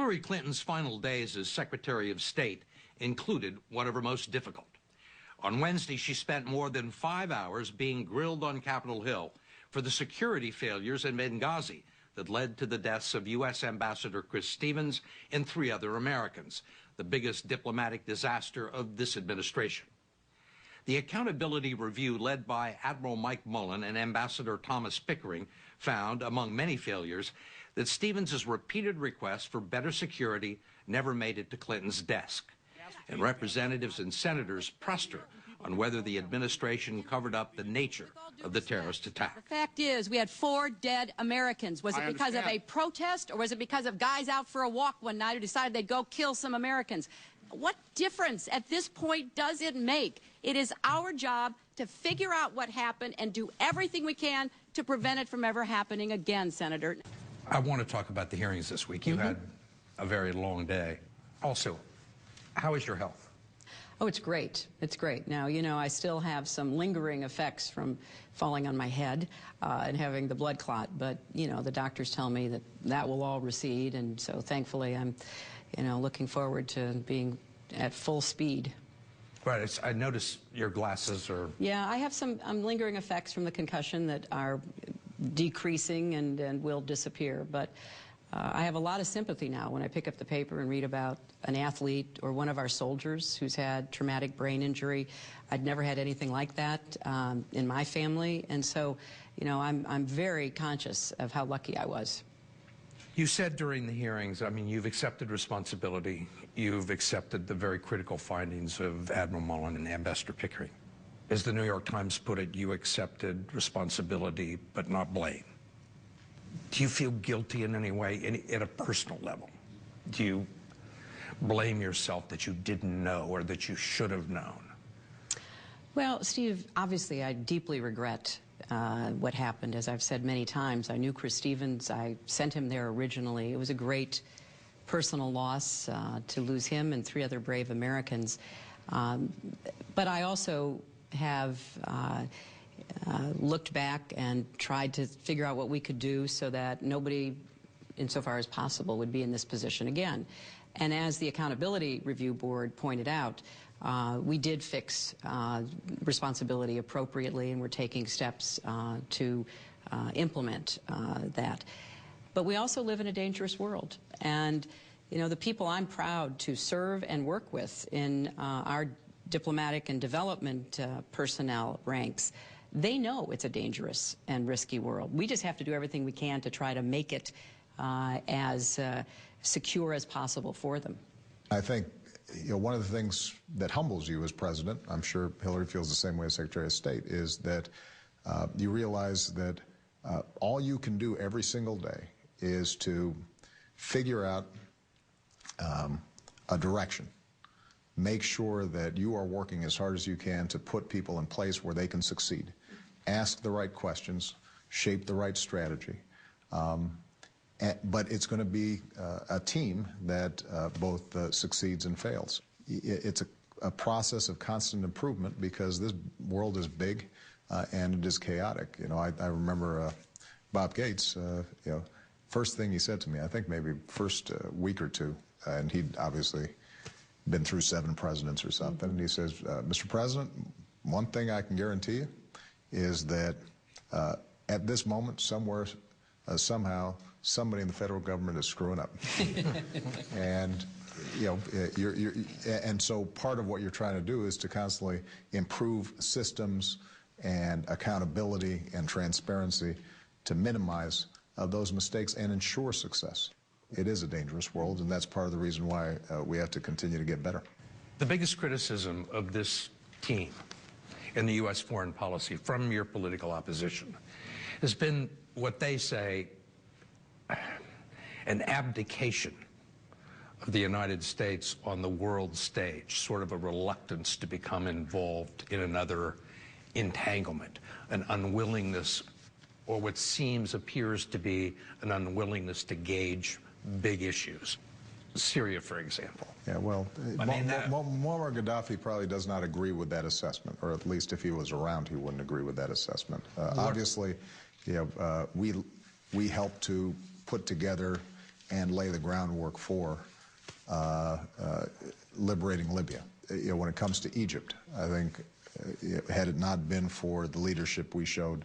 Hillary Clinton's final days as Secretary of State included one of her most difficult. On Wednesday, she spent more than 5 hours being grilled on Capitol Hill for the security failures in Benghazi that led to the deaths of U.S. Ambassador Chris Stevens and 3 other Americans, the biggest diplomatic disaster of this administration. The accountability review led by Admiral Mike Mullen and Ambassador Thomas Pickering found, among many failures, that Stevens' repeated requests for better security never made it to Clinton's desk. And representatives and senators pressed her on whether the administration covered up the nature of the terrorist attack. The fact is, we had 4 dead Americans. Was it because of a protest, or was it because of guys out for a walk one night who decided they'd go kill some Americans? What difference at this point does it make? It is our job to figure out what happened and do everything we can to prevent it from ever happening again, Senator. I want to talk about the hearings this week. You had a very long day. Also, how is your health? Oh, it's great. It's great. Now, you know, I still have some lingering effects from falling on my head and having the blood clot, but, you know, the doctors tell me that that will all recede, and so thankfully I'm, you know, looking forward to being at full speed. Right. I notice your glasses are... Yeah, I have some lingering effects from the concussion that are decreasing and will disappear, but I have a lot of sympathy now when I pick up the paper and read about an athlete or one of our soldiers who's had traumatic brain injury. I'd never had anything like that in my family, and so, you know, I'm very conscious of how lucky I was. You said during the hearings, I mean, you've accepted responsibility. You've accepted the very critical findings of Admiral Mullen and Ambassador Pickering. As the New York Times put it, you accepted responsibility but not blame. Do you feel guilty in any way, at a personal level? Do you blame yourself that you didn't know or that you should have known? Well, Steve, obviously I deeply regret what happened. As I've said many times, I knew Chris Stevens. I sent him there originally. It was a great personal loss to lose him and 3 other brave Americans. But I also have looked back and tried to figure out what we could do so that nobody, insofar as possible, would be in this position again. And as the Accountability Review Board pointed out, we did fix responsibility appropriately, and we're taking steps to implement that. But we also live in a dangerous world. And, you know, the people I'm proud to serve and work with in our diplomatic and development personnel ranks, they know it's a dangerous and risky world. We just have to do everything we can to try to make it as secure as possible for them. I think, you know, one of the things that humbles you as president, I'm sure Hillary feels the same way as Secretary of State, is that you realize that all you can do every single day is to figure out a direction. Make sure that you are working as hard as you can to put people in place where they can succeed. Ask the right questions, shape the right strategy. But it's going to be a team that both succeeds and fails. It's a process of constant improvement because this world is big and it is chaotic. You know, I remember Bob Gates, you know, first thing he said to me, I think maybe first week or two, and he'd obviously been through 7 presidents or something, and he says, Mr. President, one thing I can guarantee you is that at this moment, somewhere, somehow, somebody in the federal government is screwing up. And, you know, and so part of what you're trying to do is to constantly improve systems and accountability and transparency to minimize those mistakes and ensure success. It is a dangerous world, and that's part of the reason why we have to continue to get better. The biggest criticism of this team in the U.S. foreign policy from your political opposition has been what they say an abdication of the United States on the world stage, sort of a reluctance to become involved in another entanglement, an unwillingness, or what appears to be an unwillingness to gauge big issues. Syria, for example. Yeah, well, Muammar Gaddafi probably does not agree with that assessment, or at least if he was around, he wouldn't agree with that assessment. Obviously, you know, we helped to put together and lay the groundwork for liberating Libya. When it comes to Egypt, I think had it not been for the leadership we showed,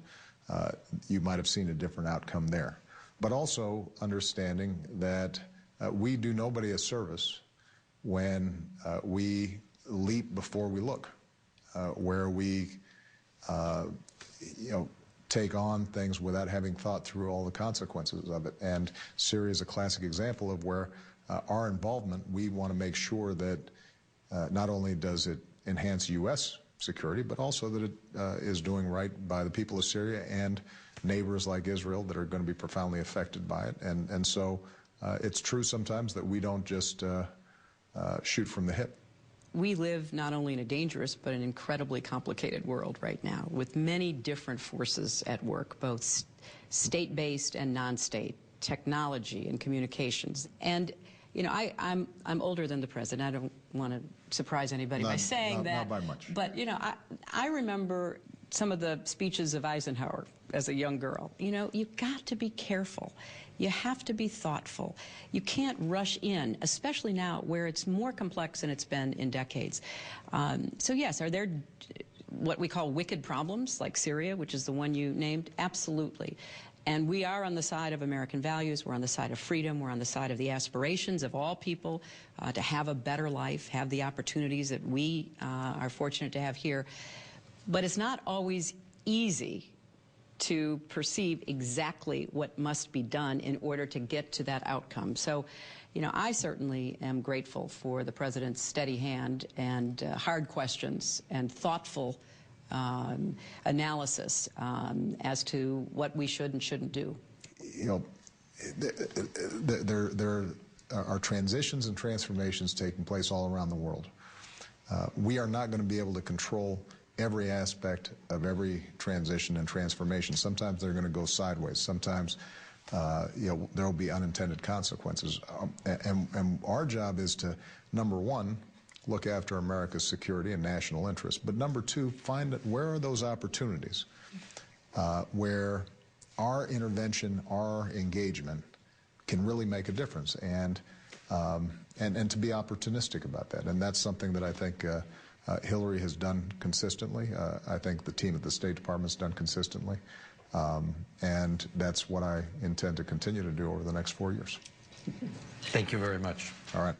you might have seen a different outcome there. But also understanding that we do nobody a service when we leap before we look, where we take on things without having thought through all the consequences of it. And Syria is a classic example of where our involvement, we want to make sure that not only does it enhance U.S. security, but also that it is doing right by the people of Syria and neighbors like Israel that are going to be profoundly affected by it. And so it's true sometimes that we don't just shoot from the hip. We live not only in a dangerous but an incredibly complicated world right now with many different forces at work, both state-based and non-state, technology and communications. And I'm older than the president. I don't want to surprise anybody by saying that. Not by much. But I remember some of the speeches of Eisenhower as a young girl. You've got to be careful. You have to be thoughtful. You can't rush in, especially now where it's more complex than it's been in decades. So yes, are there what we call wicked problems like Syria, which is the one you named? Absolutely. And we are on the side of American values. We're on the side of freedom. We're on the side of the aspirations of all people to have a better life, have the opportunities that we are fortunate to have here. But it's not always easy to perceive exactly what must be done in order to get to that outcome. So, I certainly am grateful for the president's steady hand and hard questions and thoughtful analysis as to what we should and shouldn't do. There are transitions and transformations taking place all around the world. We are not going to be able to control every aspect of every transition and transformation. Sometimes they're going to go sideways. Sometimes there will be unintended consequences. And our job is to, number one, look after America's security and national interest. But number two, find where are those opportunities where our intervention, our engagement can really make a difference, and to be opportunistic about that. And that's something that I think Hillary has done consistently. I think the team at the State Department's done consistently. And that's what I intend to continue to do over the next 4 years. Thank you very much. All right.